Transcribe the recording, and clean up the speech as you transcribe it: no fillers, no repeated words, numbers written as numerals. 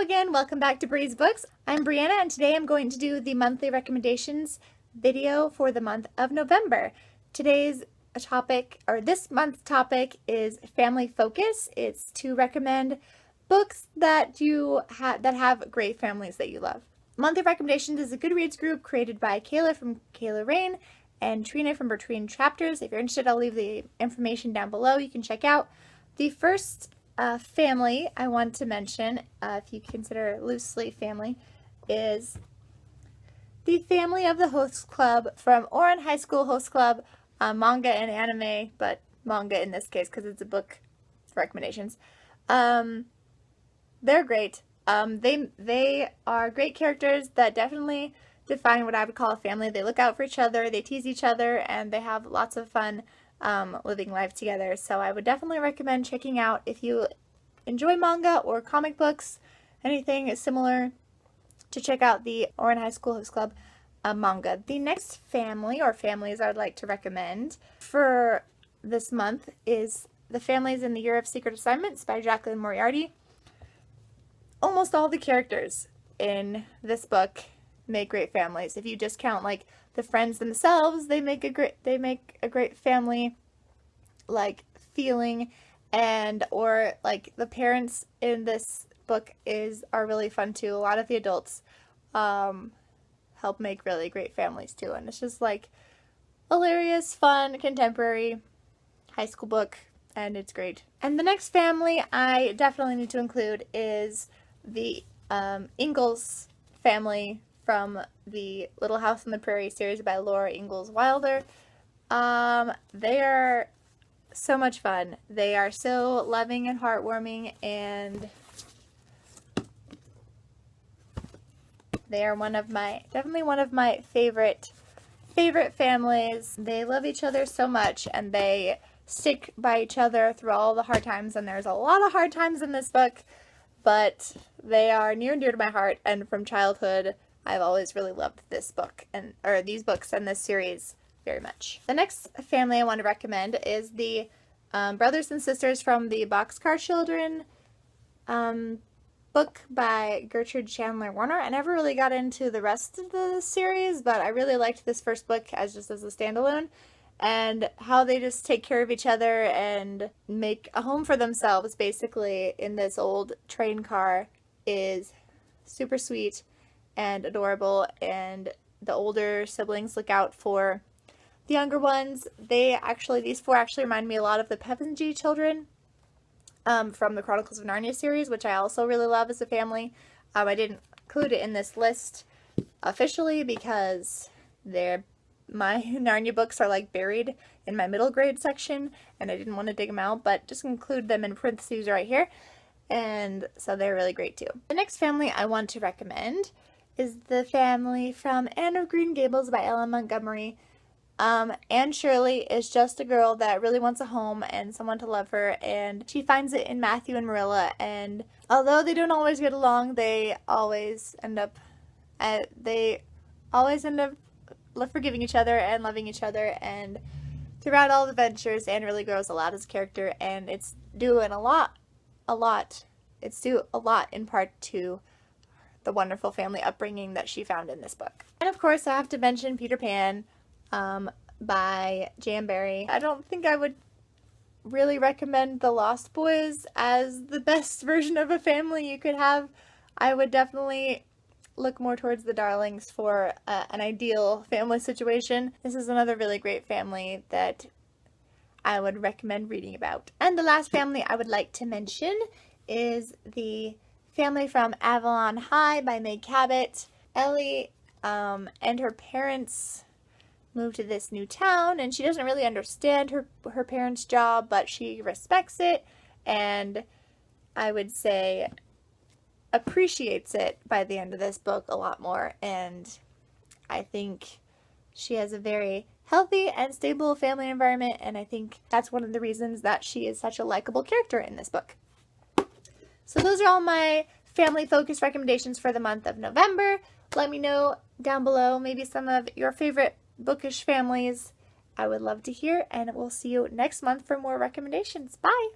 Hello again, welcome back to Bre'sBooks. I'm Brianna and today I'm going to do the monthly recommendations video for the month of November. Today's topic, or this month's topic, is family focus. It's to recommend books that have great families that you love. Monthly Recommendations is a Goodreads group created by Kayla from Kayla Rain and Trina from Between Chapters. If you're interested, I'll leave the information down below. You can check out. The first family I want to mention, if you consider loosely family, is the family of the Host Club from Ouran High School Host Club, manga and anime, but manga in this case because it's a book recommendations. They're great. They are great characters that definitely define what I would call a family. They look out for each other, they tease each other, and they have lots of fun living life together. So I would definitely recommend checking out if you enjoy manga or comic books, anything similar, to check out the Ouran High School Host Club manga. The next family or families I would like to recommend for this month is The Families in the Year of Secret Assignments by Jacqueline Moriarty. Almost all the characters in this book make great families. If you just count like the friends themselves, they make a great family like feeling, and or like the parents in this book are really fun too. A lot of the adults help make really great families too, and it's just like hilarious, fun, contemporary high school book, and it's great. And the next family I definitely need to include is the Ingalls family from the Little House on the Prairie series by Laura Ingalls Wilder. They are so much fun. They are so loving and heartwarming, and they are definitely one of my favorite families. They love each other so much, and they stick by each other through all the hard times, and there's a lot of hard times in this book, but they are near and dear to my heart, and from childhood I've always really loved this book or these books and this series very much. The next family I want to recommend is the brothers and sisters from the Boxcar Children book by Gertrude Chandler Warner. I never really got into the rest of the series, but I really liked this first book as a standalone, and how they just take care of each other and make a home for themselves basically in this old train car is super sweet and adorable, and the older siblings look out for the younger ones. These four actually remind me a lot of the Pevensey children from the Chronicles of Narnia series, which I also really love as a family. I didn't include it in this list officially because my Narnia books are like buried in my middle grade section, and I didn't want to dig them out, but just include them in parentheses right here. And so they're really great too. The next family I want to recommend is the family from Anne of Green Gables by Ellen Montgomery. Anne Shirley is just a girl that really wants a home and someone to love her, and she finds it in Matthew and Marilla, and although they don't always get along, they always end up forgiving each other and loving each other, and throughout all the adventures Anne really grows a lot as a character, and it's due a lot in part to the wonderful family upbringing that she found in this book. And of course I have to mention Peter Pan by Jan Berry. I don't think I would really recommend The Lost Boys as the best version of a family you could have. I would definitely look more towards The Darlings for an ideal family situation. This is another really great family that I would recommend reading about. And the last family I would like to mention is the family from Avalon High by Meg Cabot. Ellie and her parents move to this new town, and she doesn't really understand her parents' job, but she respects it, and I would say appreciates it by the end of this book a lot more. And I think she has a very healthy and stable family environment, and I think that's one of the reasons that she is such a likable character in this book. So those are all my family focused recommendations for the month of November. Let me know down below maybe some of your favorite bookish families. I would love to hear, and we'll see you next month for more recommendations. Bye!